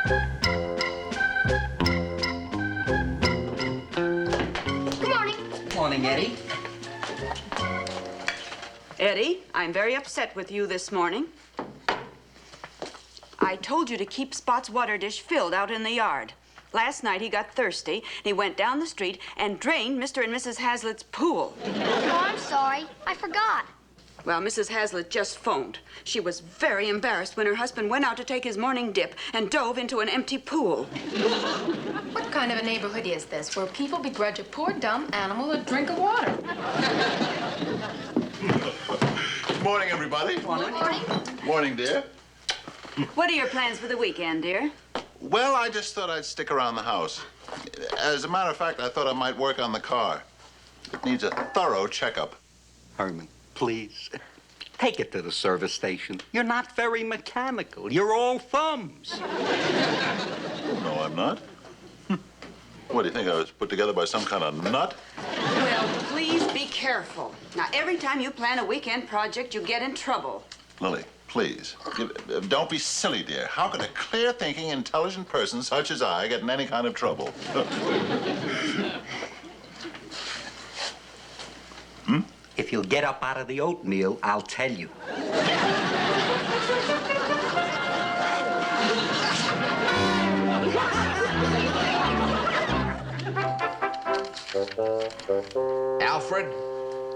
Good morning. Morning, Eddie. Eddie, I'm very upset with you this morning. I told you to keep Spot's water dish filled out in the yard. Last night he got thirsty, and he went down the street and drained Mr. and Mrs. Hazlitt's pool. Oh, I'm sorry. I forgot. Well, Mrs. Hazlitt just phoned. She was very embarrassed when her husband went out to take his morning dip and dove into an empty pool. What kind of a neighborhood is this, where people begrudge a poor, dumb animal a drink of water? Morning, everybody. Morning. Morning, dear. What are your plans for the weekend, dear? Well, I just thought I'd stick around the house. As a matter of fact, I thought I might work on the car. It needs a thorough checkup. Herman, please, take it to the service station. You're not very mechanical. You're all thumbs. No, I'm not. What, do you think I was put together by some kind of nut? Well, please be careful. Now, every time you plan a weekend project, you get in trouble. Lily, please, don't be silly, dear. How could a clear-thinking, intelligent person such as I get in any kind of trouble? If you'll get up out of the oatmeal, I'll tell you. Alfred,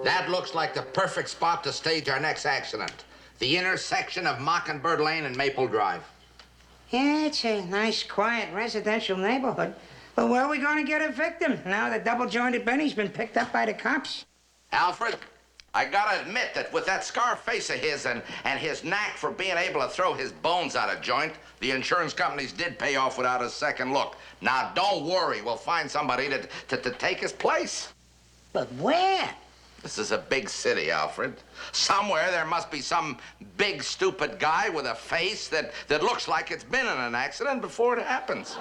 that looks like the perfect spot to stage our next accident. The intersection of Mockingbird Lane and Maple Drive. Yeah, it's a nice, quiet residential neighborhood. But where are we going to get a victim now that double-jointed Benny's been picked up by the cops? Alfred, I gotta admit that with that scar face of his and his knack for being able to throw his bones out of joint, the insurance companies did pay off without a second look. Now, don't worry. We'll find somebody to take his place. But where? This is a big city, Alfred. Somewhere there must be some big, stupid guy with a face that looks like it's been in an accident before it happens.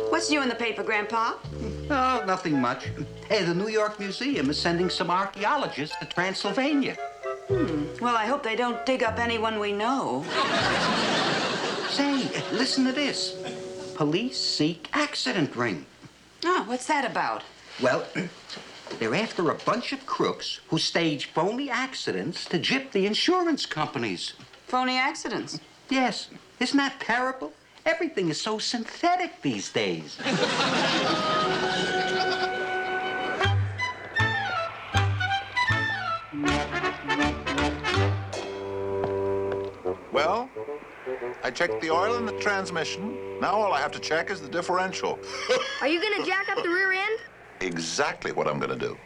What's new in the paper, Grandpa? Oh, nothing much. Hey, the New York Museum is sending some archaeologists to Transylvania. Well, I hope they don't dig up anyone we know. Say, listen to this. Police seek accident ring. Oh, what's that about? Well, they're after a bunch of crooks who stage phony accidents to gyp the insurance companies. Phony accidents. Yes. Isn't that terrible? Everything is so synthetic these days. Well, I checked the oil in the transmission. Now all I have to check is the differential. Are you going to jack up the rear end? Exactly what I'm going to do.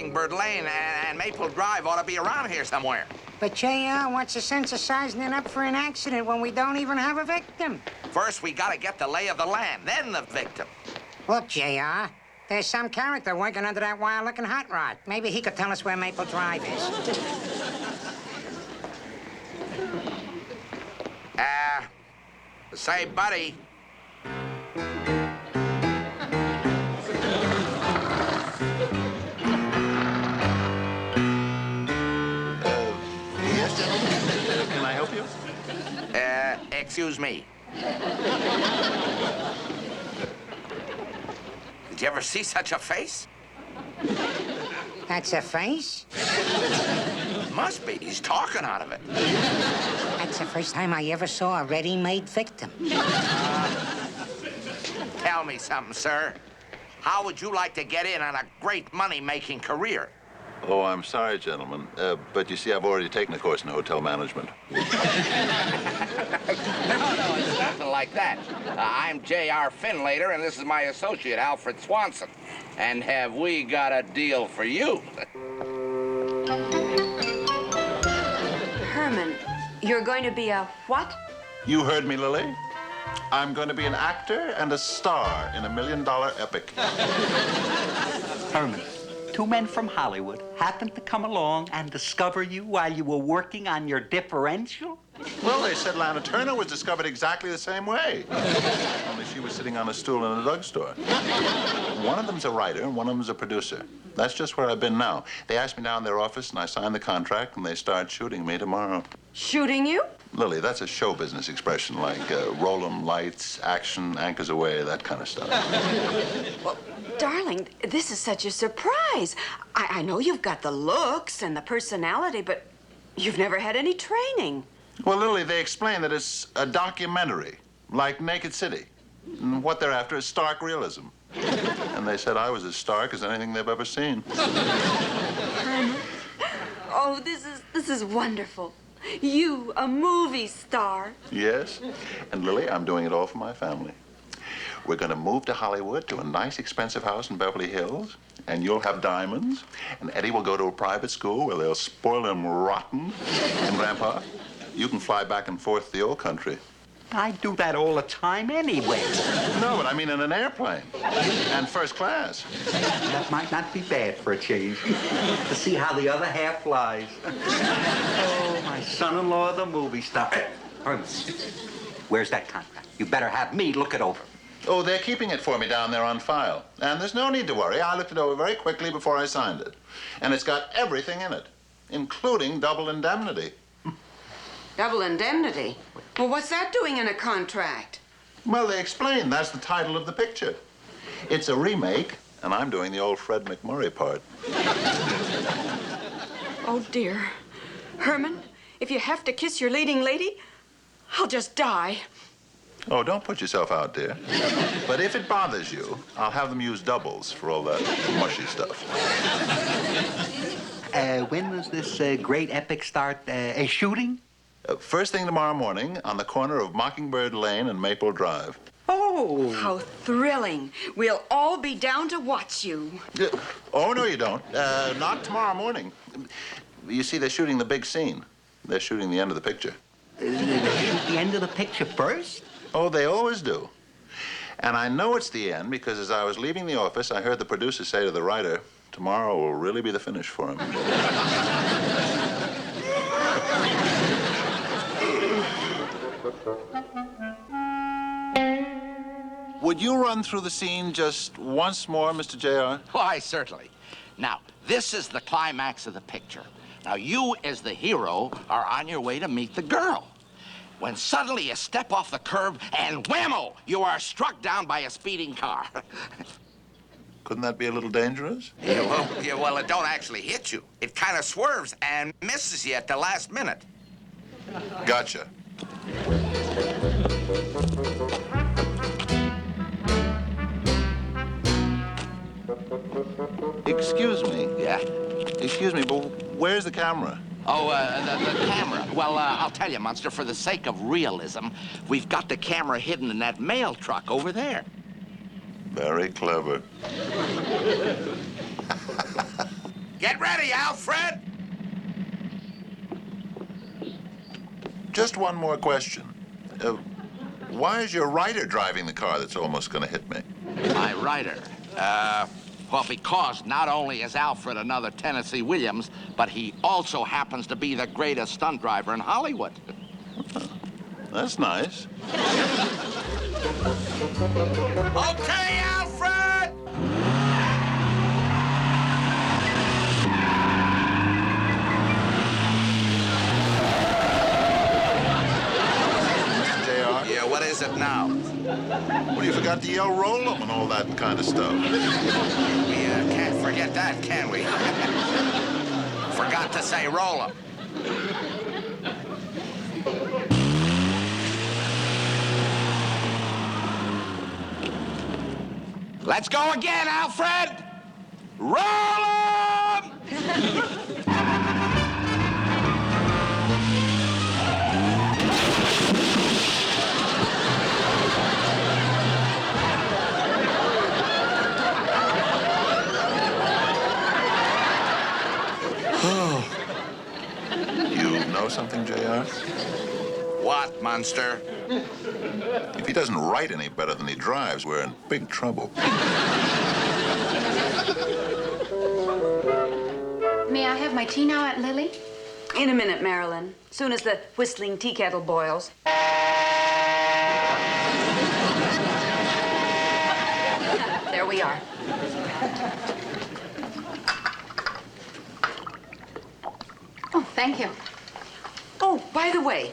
Mockingbird Lane and Maple Drive ought to be around here somewhere. But, JR, what's the sense of sizing it up for an accident when we don't even have a victim? First, we gotta get the lay of the land, then the victim. Look, JR, there's some character working under that wild-looking hot rod. Maybe he could tell us where Maple Drive is. Say, buddy. Yes, gentlemen? Can I help you? Excuse me. Did you ever see such a face? That's a face? Must be. He's talking out of it. That's the first time I ever saw a ready-made victim. Tell me something, sir. How would you like to get in on a great money-making career? Oh, I'm sorry, gentlemen. But you see, I've already taken a course in hotel management. No, it's nothing like that. I'm J.R. Finlater, and this is my associate, Alfred Swanson. And have we got a deal for you? Herman, you're going to be a what? You heard me, Lily. I'm going to be an actor and a star in a $1 million epic. Herman, two men from Hollywood happened to come along and discover you while you were working on your differential? Well, they said Lana Turner was discovered exactly the same way. Only she was sitting on a stool in a drugstore. One of them's a writer and one of them's a producer. That's just where I've been now. They asked me down in their office and I signed the contract and they start shooting me tomorrow. Shooting you? Lily, that's a show business expression like roll 'em, lights, action, anchors away, that kind of stuff. Well, darling, this is such a surprise. I know you've got the looks and the personality, but you've never had any training. Well, Lily, they explain that it's a documentary, like Naked City. And what they're after is stark realism. And they said I was as stark as anything they've ever seen. Oh, this is wonderful. You, a movie star. Yes. And Lily, I'm doing it all for my family. We're going to move to Hollywood to a nice, expensive house in Beverly Hills, and you'll have diamonds, and Eddie will go to a private school where they'll spoil him rotten. And Grandpa, you can fly back and forth to the old country. I do that all the time anyway. No, but I mean in an airplane. And first class. That might not be bad for a change. To see how the other half flies. Oh, my son-in-law, the movie star. Herman, where's that contract? You better have me look it over. Oh, they're keeping it for me down there on file. And there's no need to worry. I looked it over very quickly before I signed it. And it's got everything in it, including double indemnity. Double indemnity? Well, what's that doing in a contract? Well, they explain that's the title of the picture. It's a remake, and I'm doing the old Fred McMurray part. Oh, dear. Herman, if you have to kiss your leading lady, I'll just die. Oh, don't put yourself out, dear. But if it bothers you, I'll have them use doubles for all that mushy stuff. When does this great epic start shooting? First thing tomorrow morning on the corner of Mockingbird Lane and Maple Drive. Oh. How thrilling. We'll all be down to watch you. Oh, no, you don't. Not tomorrow morning. You see, they're shooting the big scene. They're shooting the end of the picture. They shoot the end of the picture first? Oh, they always do. And I know it's the end because as I was leaving the office, I heard the producer say to the writer, tomorrow will really be the finish for him. Would you run through the scene just once more, Mr. J.R.? Why, certainly. Now, this is the climax of the picture. Now, you, as the hero, are on your way to meet the girl. When suddenly you step off the curb and whammo, you are struck down by a speeding car. Couldn't that be a little dangerous? Well, it don't actually hit you. It kind of swerves and misses you at the last minute. Gotcha. Excuse me. Yeah? Excuse me, but where's the camera? Oh, the camera. Well, I'll tell you, Munster, for the sake of realism, we've got the camera hidden in that mail truck over there. Get ready, Alfred! Just one more question. Why is your writer driving the car that's almost going to hit me? My writer? Well, because not only is Alfred another Tennessee Williams, but he also happens to be the greatest stunt driver in Hollywood. That's nice. Okay, Alfred! JR? Yeah, what is it now? Well, you forgot to yell roll 'em and all that kind of stuff. We can't forget that, can we? Forgot to say roll 'em. Let's go again, Alfred! Roll 'em! You know something, JR? What, Munster? If he doesn't write any better than he drives, we're in big trouble. May I have my tea now, Aunt Lily? In a minute, Marilyn. Soon as the whistling tea kettle boils. There we are. Oh, thank you. Oh, by the way,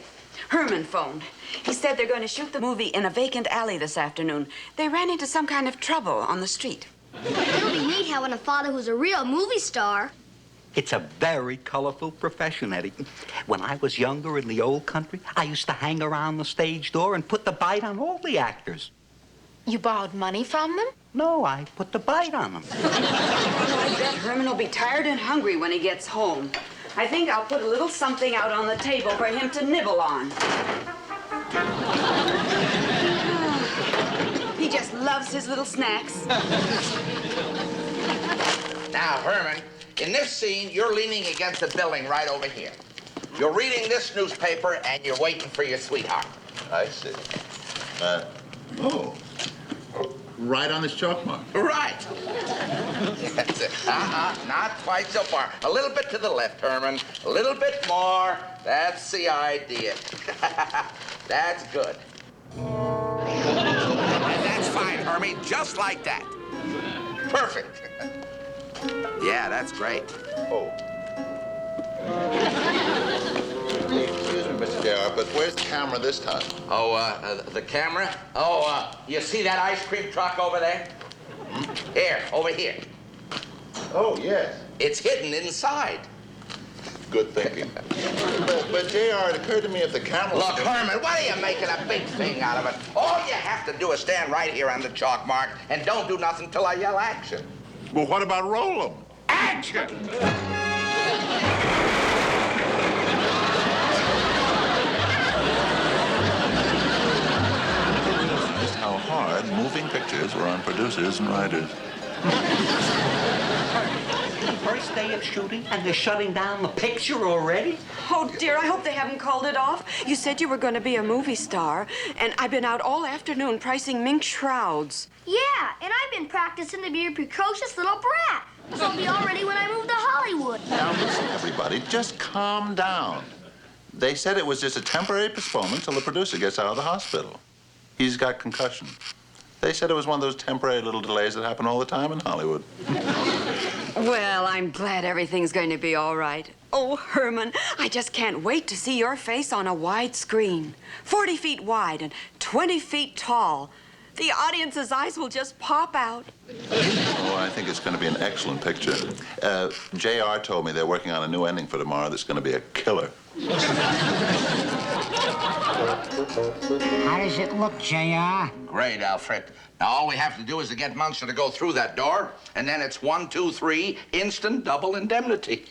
Herman phoned. He said they're going to shoot the movie in a vacant alley this afternoon. They ran into some kind of trouble on the street. It'll be neat having a father who's a real movie star. It's a very colorful profession, Eddie. When I was younger in the old country, I used to hang around the stage door and put the bite on all the actors. You borrowed money from them? No, I put the bite on them. I bet Herman will be tired and hungry when he gets home. I think I'll put a little something out on the table for him to nibble on. He just loves his little snacks. Now, Herman, in this scene, you're leaning against the building right over here. You're reading this newspaper, and you're waiting for your sweetheart. I see. Right on this chalk mark. Right. That's it. Not quite so far. A little bit to the left, Herman. A little bit more. That's the idea. That's good. And that's fine, Hermie. Just like that. Perfect. Yeah, that's great. Oh. Excuse me, Mr. JR, but where's the camera this time? Oh, the camera? Oh, you see that ice cream truck over there? Here, over here. Oh, yes. It's hidden inside. Good thinking. But JR, it occurred to me if the camera... Look, Herman, what are you making a big thing out of it? All you have to do is stand right here on the chalk mark and don't do nothing till I yell action. Well, what about roll 'em? Action! Just how hard moving pictures were on producers and writers. The first day of shooting, and they're shutting down the picture already? Oh, dear, I hope they haven't called it off. You said you were going to be a movie star, and I've been out all afternoon pricing mink shrouds. Yeah, and I've been practicing to be a precocious little brat. So I'll be all ready when I move to Hollywood. Now, listen, everybody, just calm down. They said it was just a temporary postponement till the producer gets out of the hospital. He's got concussion. They said it was one of those temporary little delays that happen all the time in Hollywood. Well, I'm glad everything's going to be all right. Oh, Herman, I just can't wait to see your face on a wide screen. 40 feet wide and 20 feet tall. The audience's eyes will just pop out. Oh, I think it's going to be an excellent picture. JR told me they're working on a new ending for tomorrow that's going to be a killer. How does it look, JR? Great, Alfred. Now, all we have to do is to get Munster to go through that door, and then it's 1, 2, 3, instant double indemnity.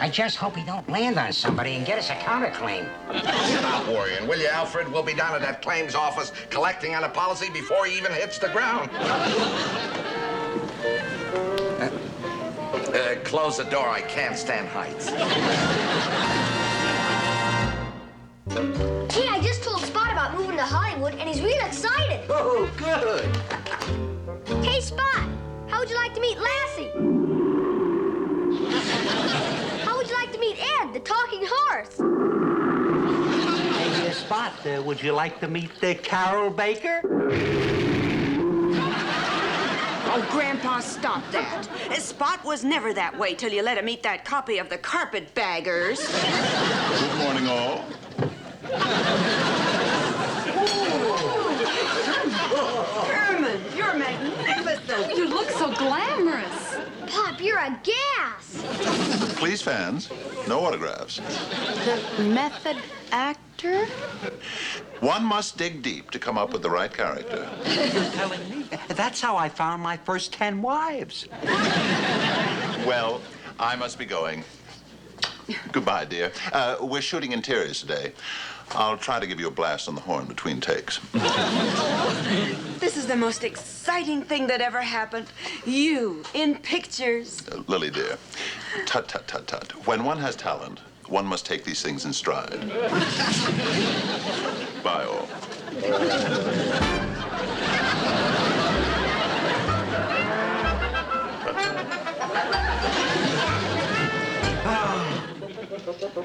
I just hope he don't land on somebody and get us a counterclaim. Stop worrying, will you, Alfred? We'll be down at that claims office collecting on a policy before he even hits the ground. Close the door. I can't stand heights. Hey, I just told Spot about moving to Hollywood, and he's real excited. Oh, good. Hey, Spot, how would you like to meet Lassie? How would you like to meet Ed, the talking horse? Hey, Spot, would you like to meet Carol Baker? Oh, Grandpa, stop that. Spot was never that way till you let him eat that copy of the Carpetbaggers. Good morning, all. Herman, you're magnificent. You look so glamorous. Pop, you're a gas. Please, fans, no autographs. The method actor? One must dig deep to come up with the right character. You're telling me? That's how I found my first 10 wives. Well, I must be going. Goodbye, dear. We're shooting interiors today. I'll try to give you a blast on the horn between takes. This is the most exciting thing that ever happened. You in pictures. Lily, dear, tut, tut, tut, tut. When one has talent, one must take these things in stride. Bye, all.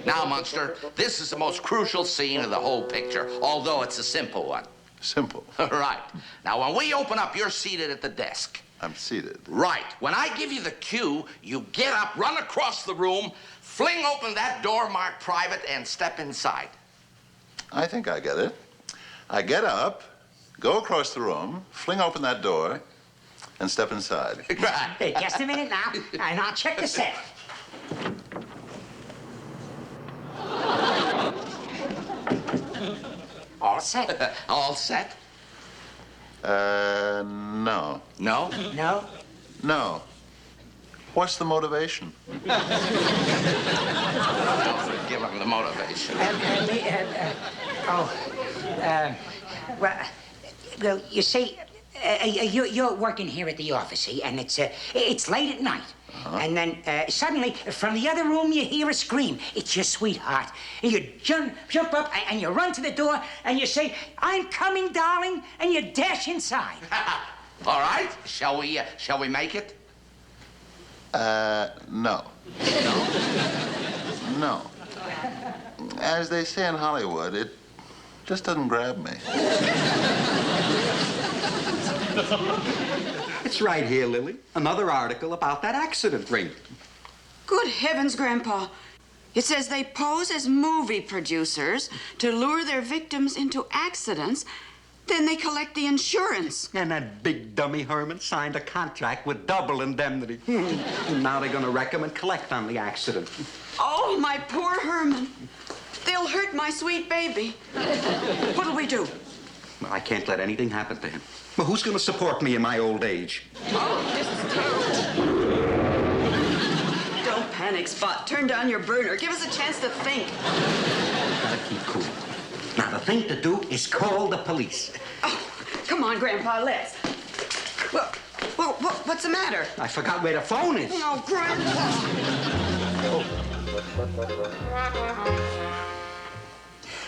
Now, Munster, this is the most crucial scene of the whole picture, although it's a simple one. Simple. Right. Now, when we open up, you're seated at the desk. I'm seated. Right. When I give you the cue, you get up, run across the room, fling open that door marked private, and step inside. I think I get it. I get up, go across the room, fling open that door, and step inside. Right. Hey, just a minute now, and I'll check the set. All set. All set? No. No? No? No. What's the motivation? Alfred, give him the motivation. Well, you see, you're working here at the office, see, and it's late at night. And then suddenly, from the other room, you hear a scream. It's your sweetheart. And you jump up, and you run to the door, and you say, "I'm coming, darling," and you dash inside. All right. Shall we make it? No. No. As they say in Hollywood, it just doesn't grab me. It's right here, Lily. Another article about that accident ring. Good heavens, Grandpa. It says they pose as movie producers to lure their victims into accidents. Then they collect the insurance. And that big dummy Herman signed a contract with double indemnity. And now they're gonna wreck him and collect on the accident. Oh, my poor Herman. They'll hurt my sweet baby. What'll we do? Well, I can't let anything happen to him. Well, who's gonna support me in my old age? Oh, this is terrible. Don't panic, Spot. Turn down your burner. Give us a chance to think. Gotta keep cool. Now, the thing to do is call the police. Oh, come on, Grandpa, let's. Well, what's the matter? I forgot where the phone is. Oh, Grandpa.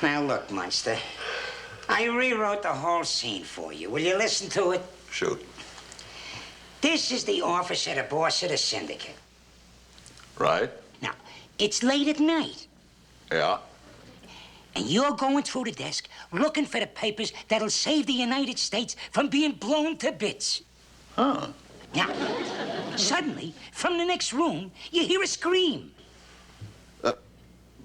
Now, look, Munster. I rewrote the whole scene for you. Will you listen to it? Shoot. This is the office of the boss of the syndicate. Right? Now, it's late at night, Yeah. and you're going through the desk looking for the papers that'll save the United States from being blown to bits. Huh. Now, suddenly, from the next room, you hear a scream.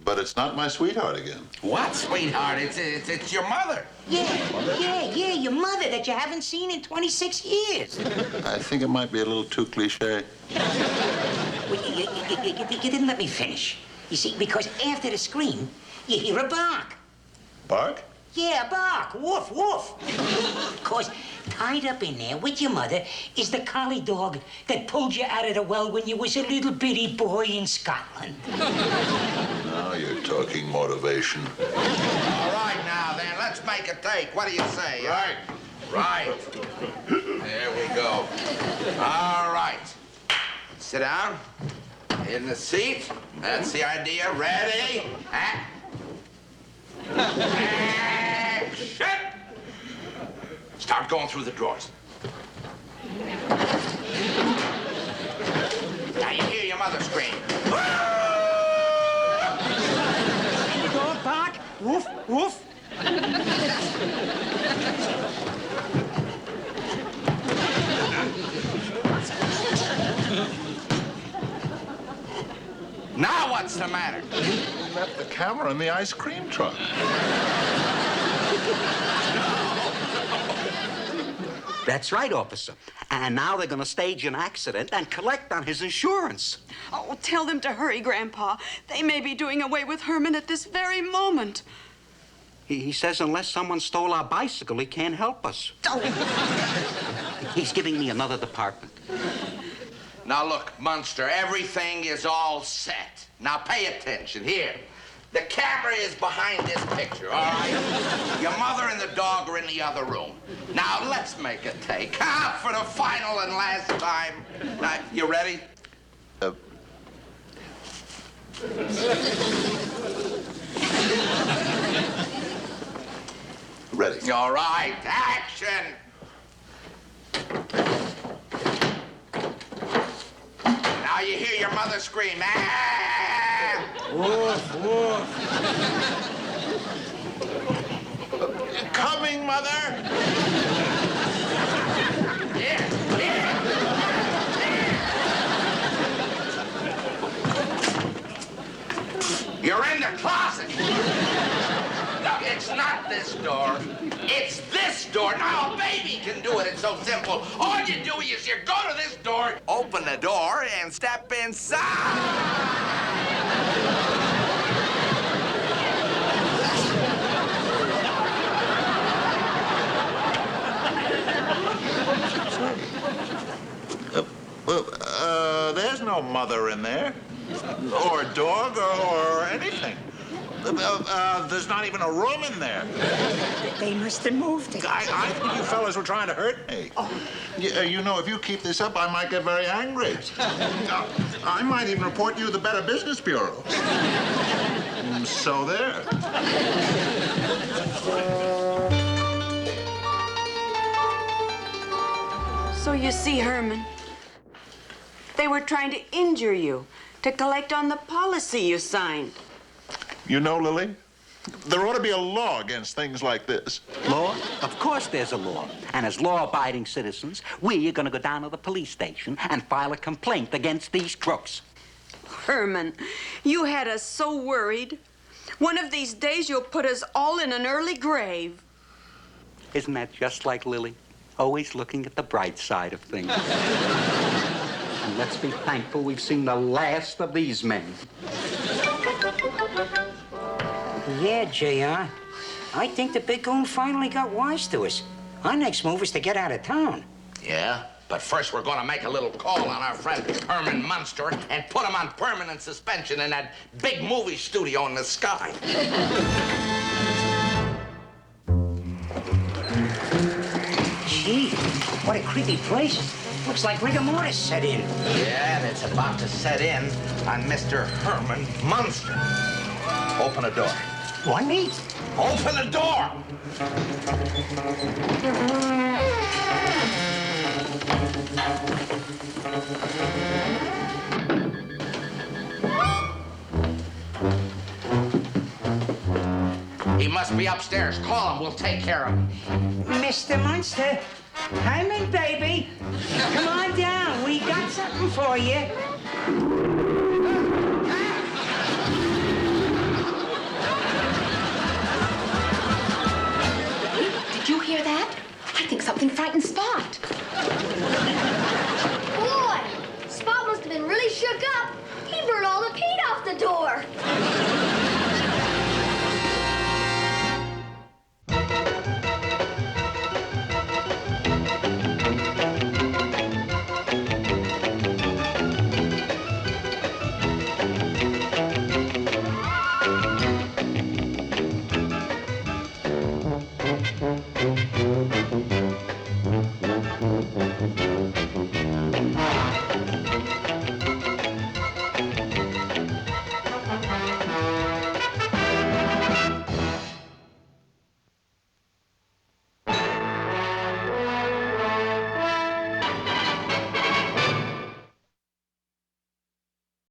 But it's not my sweetheart again. What, sweetheart? It's your mother. Yeah, your mother that you haven't seen in 26 years. I think it might be a little too cliche. Well, you didn't let me finish. You see, because after the scream, you hear a bark. Bark? Yeah, a bark. Woof, woof. Of course, tied up in there with your mother is the collie dog that pulled you out of the well when you was a little bitty boy in Scotland. Now you're talking motivation. All right, now then, let's make a take. What do you say? Right. Right. There we go. All right. Sit down. In the seat. That's the idea. Ready? Action! Start going through the drawers. Now you hear your mother scream. In the dog park, woof, woof. Now what's the matter? You left the camera in the ice cream truck. That's right, officer. And now they're going to stage an accident and collect on his insurance. Oh, tell them to hurry, Grandpa. They may be doing away with Herman at this very moment. He says unless someone stole our bicycle, he can't help us. He's giving me another department. Now look, Munster, everything is all set. Now pay attention. Here. The camera is behind this picture, all right? Your mother and the dog are in the other room. Now let's make a take. For the final and last time. Now, you ready? Ready. All right, action! Now you hear your mother scream. Ah! Woof, woof. Coming, Mother! Here, here. You're in the closet. No, it's not this door. It's this door. Now a baby can do it. It's so simple. All you do is you go to this door, open the door, and step inside. There's no mother in there, or dog, or anything. There's not even a room in there. They must have moved it. I think you fellas were trying to hurt me. You know, if you keep this up, I might get very angry. I might even report you to the Better Business Bureau. So there. So you see, Herman, they were trying to injure you to collect on the policy you signed. You know, Lily, there ought to be a law against things like this. Law? Of course there's a law. And as law-abiding citizens, we are going to go down to the police station and file a complaint against these crooks. Herman, you had us so worried. One of these days you'll put us all in an early grave. Isn't that just like Lily? Always looking at the bright side of things. And let's be thankful we've seen the last of these men. Yeah, JR. I think the big goon finally got wise to us. Our next move is to get out of town. Yeah? But first we're going to make a little call on our friend Herman Munster and put him on permanent suspension in that big movie studio in the sky. Gee, what a creepy place. Looks like rigor mortis set in. Yeah, and it's about to set in on Mr. Herman Munster. Open the door. Want me? Open the door! He must be upstairs. Call him. We'll take care of him. Mr. Munster, Herman, baby. Come on down. We got something for you.